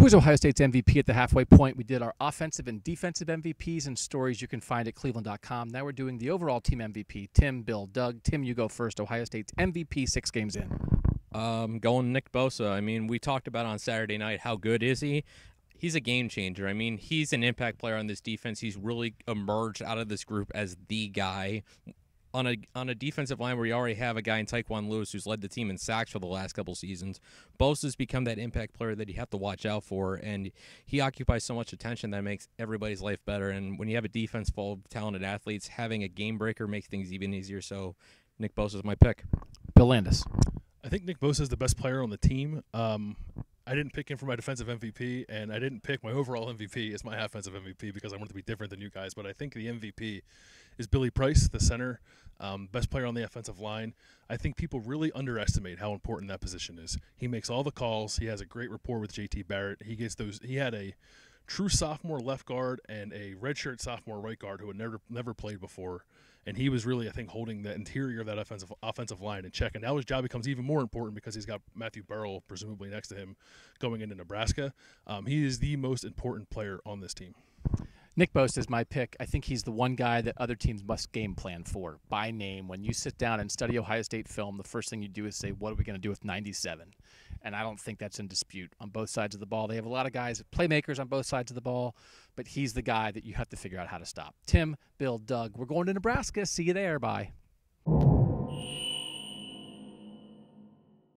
was Ohio State's MVP at the halfway point. We did our offensive and defensive MVPs and stories you can find at cleveland.com. Now we're doing the overall team MVP. Tim, Bill, Doug. Tim, you go first. Ohio State's MVP 6 games in. Going nick-bosa. I mean, we talked about on Saturday night how good is he. He's a game changer. I mean, he's an impact player on this defense. He's really emerged out of this group as the guy. On a defensive line where you already have a guy in Tyquan Lewis who's led the team in sacks for the last couple seasons, Bosa's become that impact player that you have to watch out for, and he occupies so much attention that makes everybody's life better. And when you have a defense full of talented athletes, having a game breaker makes things even easier. So Nick Bosa's my pick. Bill Landis. I think Nick Bosa is the best player on the team. I didn't pick him for my defensive MVP, and I didn't pick my overall MVP as my offensive MVP because I wanted to be different than you guys. But I think the MVP is Billy Price, the center, best player on the offensive line. I think people really underestimate how important that position is. He makes all the calls. He has a great rapport with JT Barrett. He had a true sophomore left guard and a redshirt sophomore right guard who had never played before. And he was really, I think, holding the interior of that offensive line in check. And now his job becomes even more important because he's got Matthew Burrell presumably next to him going into Nebraska. He is the most important player on this team. Nick Bosa is my pick. I think he's the one guy that other teams must game plan for by name. When you sit down and study Ohio State film, the first thing you do is say, what are we going to do with 97? And I don't think that's in dispute on both sides of the ball. They have a lot of guys, playmakers on both sides of the ball, but he's the guy that you have to figure out how to stop. Tim, Bill, Doug, we're going to Nebraska. See you there. Bye.